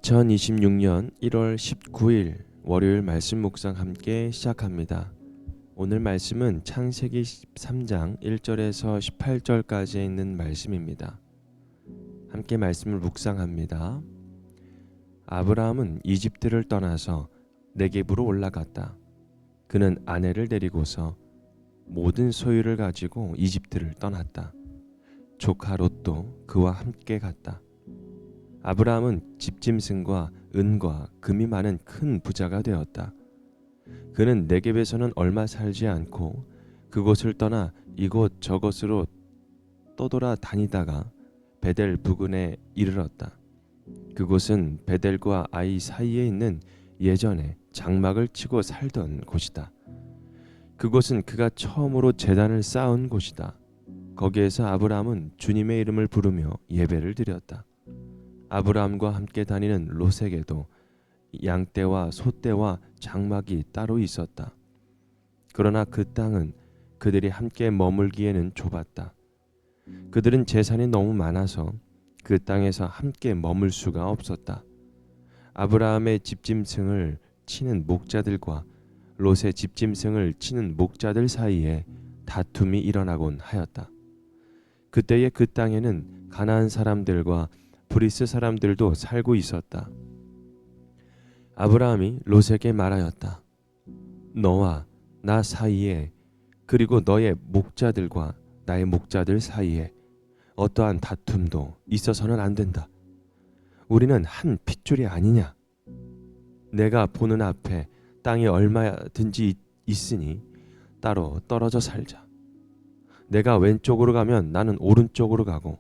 2026년 1월 19일 월요일 말씀 묵상 함께 시작합니다. 오늘 말씀은 창세기 13장 1절에서 18절까지 있는 말씀입니다. 함께 말씀을 묵상합니다. 아브라함은 이집트를 떠나서 네겝으로 올라갔다. 그는 아내를 데리고서 모든 소유를 가지고 이집트를 떠났다. 조카 롯도 그와 함께 갔다. 아브라함은 집짐승과 은과 금이 많은 큰 부자가 되었다. 그는 네겝에서는 얼마 살지 않고 그곳을 떠나 이곳 저곳으로 떠돌아 다니다가 베델 부근에 이르렀다. 그곳은 베델과 아이 사이에 있는 예전에 장막을 치고 살던 곳이다. 그곳은 그가 처음으로 제단을 쌓은 곳이다. 거기에서 아브라함은 주님의 이름을 부르며 예배를 드렸다. 아브라함과 함께 다니는 롯에게도 양떼와 소떼와 장막이 따로 있었다. 그러나 그 땅은 그들이 함께 머물기에는 좁았다. 그들은 재산이 너무 많아서 그 땅에서 함께 머물 수가 없었다. 아브라함의 집짐승을 치는 목자들과 롯의 집짐승을 치는 목자들 사이에 다툼이 일어나곤 하였다. 그때에 그 땅에는 가나안 사람들과 브리스 사람들도 살고 있었다. 아브라함이 롯에게 말하였다. 너와 나 사이에 그리고 너의 목자들과 나의 목자들 사이에 어떠한 다툼도 있어서는 안 된다. 우리는 한 핏줄이 아니냐. 내가 보는 앞에 땅이 얼마든지 있으니 따로 떨어져 살자. 내가 왼쪽으로 가면 나는 오른쪽으로 가고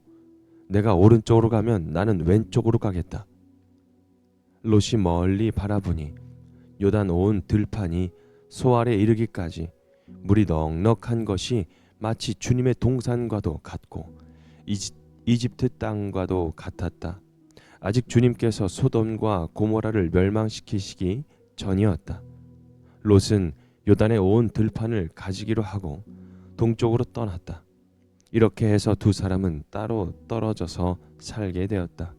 내가 오른쪽으로 가면 나는 왼쪽으로 가겠다. 롯이 멀리 바라보니 요단 온 들판이 소 아래 이르기까지 물이 넉넉한 것이 마치 주님의 동산과도 같고 이집트 땅과도 같았다. 아직 주님께서 소돔과 고모라를 멸망시키시기 전이었다. 롯은 요단의 온 들판을 가지기로 하고 동쪽으로 떠났다. 이렇게 해서 두 사람은 따로 떨어져서 살게 되었다.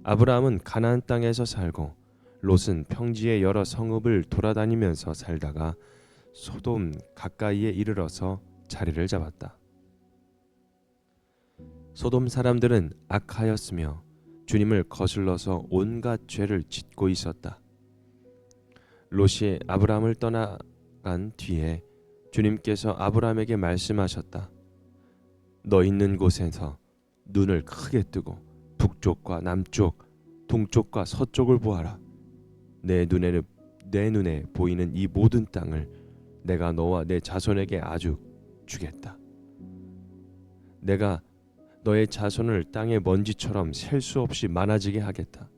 아브라함은 가나안 땅에서 살고 롯은 평지의 여러 성읍을 돌아다니면서 살다가 소돔 가까이에 이르러서 자리를 잡았다. 소돔 사람들은 악하였으며 주님을 거슬러서 온갖 죄를 짓고 있었다. 롯이 아브라함을 떠나간 뒤에 주님께서 아브라함에게 말씀하셨다. 너 있는 곳에서 눈을 크게 뜨고 북쪽과 남쪽, 동쪽과 서쪽을 보아라. 내 눈에 보이는 이 모든 땅을 내가 너와 내 자손에게 아주 주겠다. 내가 너의 자손을 땅의 먼지처럼 셀 수 없이 많아지게 하겠다.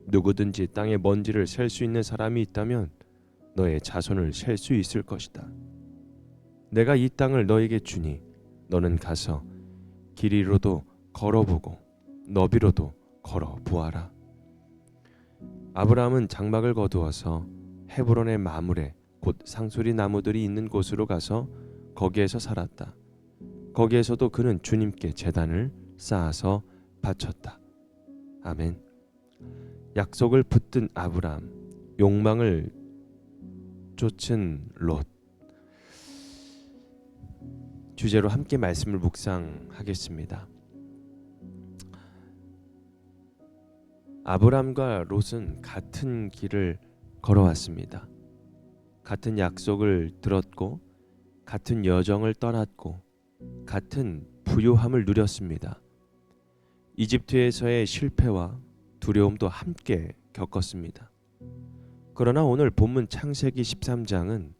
누구든지 땅의 먼지를 셀 수 있는 사람이 있다면 너의 자손을 셀 수 있을 것이다. 내가 이 땅을 너에게 주니 너는 가서 길이로도 걸어보고 너비로도 걸어보아라. 아브라함은 장막을 거두어서 헤브론의 마물에 곧 상수리 나무들이 있는 곳으로 가서 거기에서 살았다. 거기에서도 그는 주님께 제단을 쌓아서 바쳤다. 아멘. 약속을 붙든 아브라함, 욕망을 쫓은 롯. 주제로 함께 말씀을 묵상하겠습니다. 아브람과 롯은 같은 길을 걸어왔습니다. 같은 약속을 들었고 같은 여정을 떠났고 같은 부요함을 누렸습니다. 이집트에서의 실패와 두려움도 함께 겪었습니다. 그러나 오늘 본문 창세기 13장은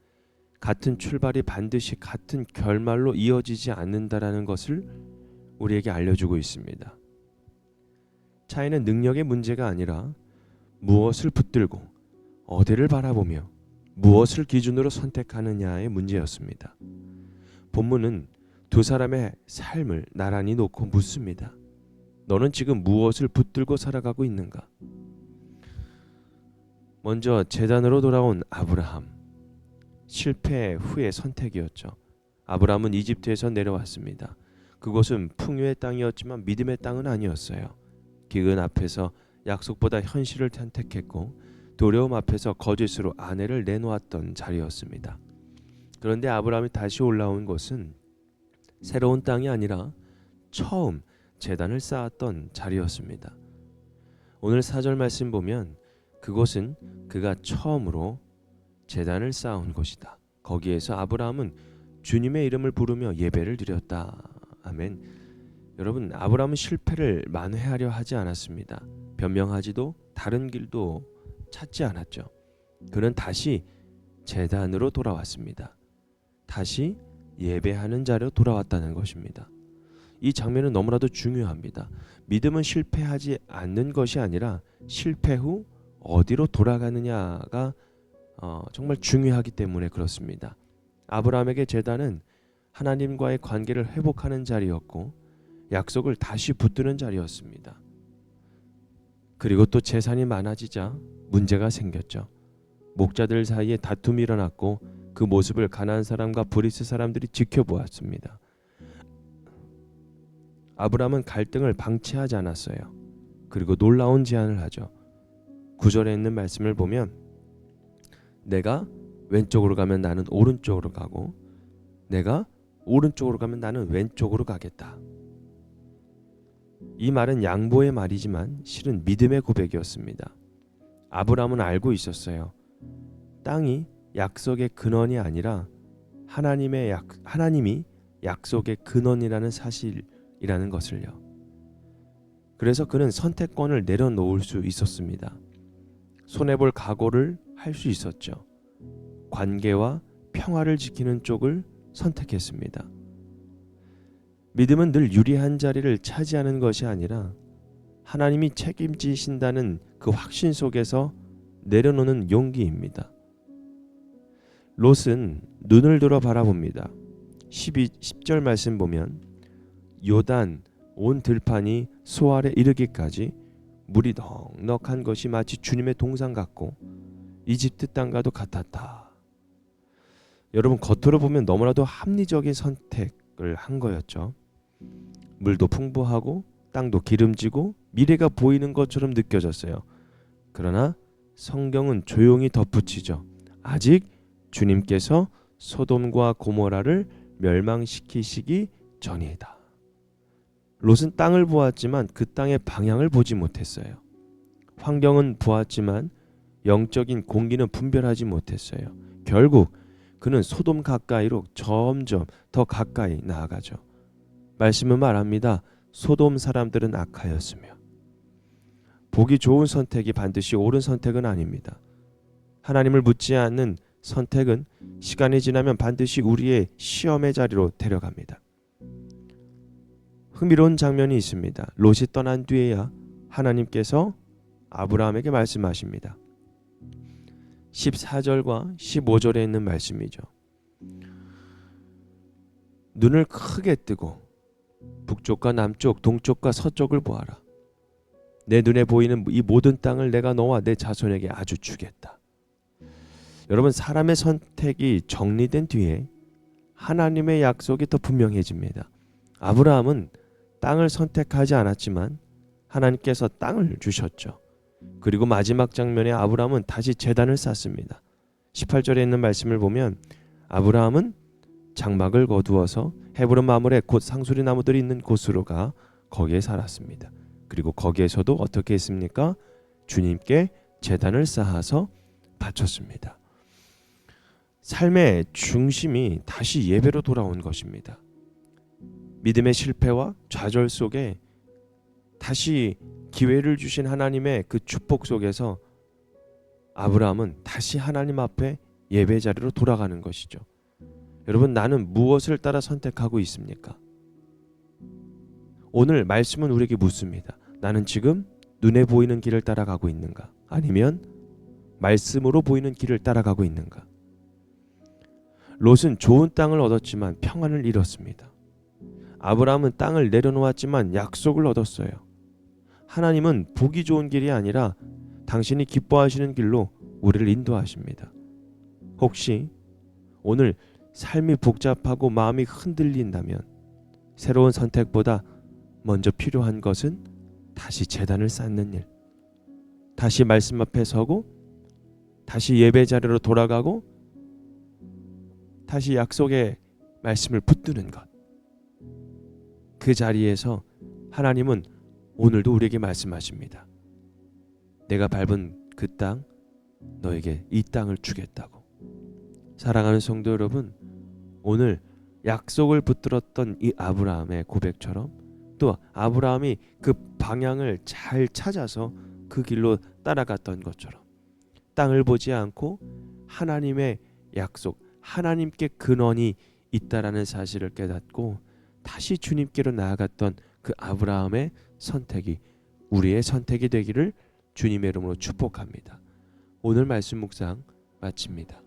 같은 출발이 반드시 같은 결말로 이어지지 않는다라는 것을 우리에게 알려주고 있습니다. 차이는 능력의 문제가 아니라 무엇을 붙들고 어디를 바라보며 무엇을 기준으로 선택하느냐의 문제였습니다. 본문은 두 사람의 삶을 나란히 놓고 묻습니다. 너는 지금 무엇을 붙들고 살아가고 있는가? 먼저 제단으로 돌아온 아브라함. 실패 후의 선택이었죠. 아브라함은 이집트에서 내려왔습니다. 그곳은 풍요의 땅이었지만 믿음의 땅은 아니었어요. 기근 앞에서 약속보다 현실을 선택했고 두려움 앞에서 거짓으로 아내를 내놓았던 자리였습니다. 그런데 아브라함이 다시 올라온 곳은 새로운 땅이 아니라 처음 제단을 쌓았던 자리였습니다. 오늘 4절 말씀 보면 그곳은 그가 처음으로 제단을 쌓은 곳이다. 거기에서 아브라함은 주님의 이름을 부르며 예배를 드렸다. 아멘. 여러분, 아브라함은 실패를 만회하려 하지 않았습니다. 변명하지도 다른 길도 찾지 않았죠. 그는 다시 제단으로 돌아왔습니다. 다시 예배하는 자리로 돌아왔다는 것입니다. 이 장면은 너무나도 중요합니다. 믿음은 실패하지 않는 것이 아니라 실패 후 어디로 돌아가느냐가 정말 중요하기 때문에 그렇습니다. 아브라함에게 제단은 하나님과의 관계를 회복하는 자리였고 약속을 다시 붙드는 자리였습니다. 그리고 또 재산이 많아지자 문제가 생겼죠. 목자들 사이에 다툼이 일어났고 그 모습을 가나안 사람과 브리스 사람들이 지켜보았습니다. 아브라함은 갈등을 방치하지 않았어요. 그리고 놀라운 제안을 하죠. 9절에 있는 말씀을 보면 내가 왼쪽으로 가면 나는 오른쪽으로 가고 내가 오른쪽으로 가면 나는 왼쪽으로 가겠다. 이 말은 양보의 말이지만 실은 믿음의 고백이었습니다. 아브라함은 알고 있었어요. 땅이 약속의 근원이 아니라 하나님이 약속의 근원이라는 사실이라는 것을요. 그래서 그는 선택권을 내려놓을 수 있었습니다. 손해볼 각오를 할 수 있었죠. 관계와 평화를 지키는 쪽을 선택했습니다. 믿음은 늘 유리한 자리를 차지하는 것이 아니라 하나님이 책임지신다는 그 확신 속에서 내려놓는 용기입니다. 롯은 눈을 들어 바라봅니다. 10절 말씀 보면 요단 온 들판이 소알에 이르기까지 물이 넉넉한 것이 마치 주님의 동산 같고 이집트 땅과도 같았다. 여러분, 겉으로 보면 너무나도 합리적인 선택을 한 거였죠. 물도 풍부하고 땅도 기름지고 미래가 보이는 것처럼 느껴졌어요. 그러나 성경은 조용히 덧붙이죠. 아직 주님께서 소돔과 고모라를 멸망시키시기 전이다. 롯은 땅을 보았지만 그 땅의 방향을 보지 못했어요. 환경은 보았지만 영적인 공기는 분별하지 못했어요. 결국 그는 소돔 가까이로 점점 더 가까이 나아가죠. 말씀은 말합니다. 소돔 사람들은 악하였으며. 보기 좋은 선택이 반드시 옳은 선택은 아닙니다. 하나님을 묻지 않는 선택은 시간이 지나면 반드시 우리의 시험의 자리로 데려갑니다. 흥미로운 장면이 있습니다. 롯이 떠난 뒤에야 하나님께서 아브라함에게 말씀하십니다. 14절과 15절에 있는 말씀이죠. 눈을 크게 뜨고 북쪽과 남쪽, 동쪽과 서쪽을 보아라. 내 눈에 보이는 이 모든 땅을 내가 너와 내 자손에게 아주 주겠다. 여러분, 사람의 선택이 정리된 뒤에 하나님의 약속이 더 분명해집니다. 아브라함은 땅을 선택하지 않았지만 하나님께서 땅을 주셨죠. 그리고 마지막 장면에 아브라함은 다시 제단을 쌓습니다. 18절에 있는 말씀을 보면 아브라함은 장막을 거두어서 헤브론 마물에 곧 상수리 나무들이 있는 곳으로 가 거기에 살았습니다. 그리고 거기에서도 어떻게 했습니까? 주님께 제단을 쌓아서 바쳤습니다. 삶의 중심이 다시 예배로 돌아온 것입니다. 믿음의 실패와 좌절 속에 다시 기회를 주신 하나님의 그 축복 속에서 아브라함은 다시 하나님 앞에 예배 자리로 돌아가는 것이죠. 여러분, 나는 무엇을 따라 선택하고 있습니까? 오늘 말씀은 우리에게 묻습니다. 나는 지금 눈에 보이는 길을 따라가고 있는가? 아니면 말씀으로 보이는 길을 따라가고 있는가? 롯은 좋은 땅을 얻었지만 평안을 잃었습니다. 아브라함은 땅을 내려놓았지만 약속을 얻었어요. 하나님은 보기 좋은 길이 아니라 당신이 기뻐하시는 길로 우리를 인도하십니다. 혹시 오늘 삶이 복잡하고 마음이 흔들린다면 새로운 선택보다 먼저 필요한 것은 다시 제단을 쌓는 일, 다시 말씀 앞에 서고 다시 예배 자리로 돌아가고 다시 약속의 말씀을 붙드는 것. 그 자리에서 하나님은 오늘도 우리에게 말씀하십니다. 내가 밟은 그 땅, 너에게 이 땅을 주겠다고. 사랑하는 성도 여러분, 오늘 약속을 붙들었던 이 아브라함의 고백처럼 또 아브라함이 그 방향을 잘 찾아서 그 길로 따라갔던 것처럼 땅을 보지 않고 하나님의 약속, 하나님께 근원이 있다라는 사실을 깨닫고 다시 주님께로 나아갔던 그 아브라함의 선택이 우리의 선택이 되기를 주님의 이름으로 축복합니다. 오늘 말씀 묵상 마칩니다.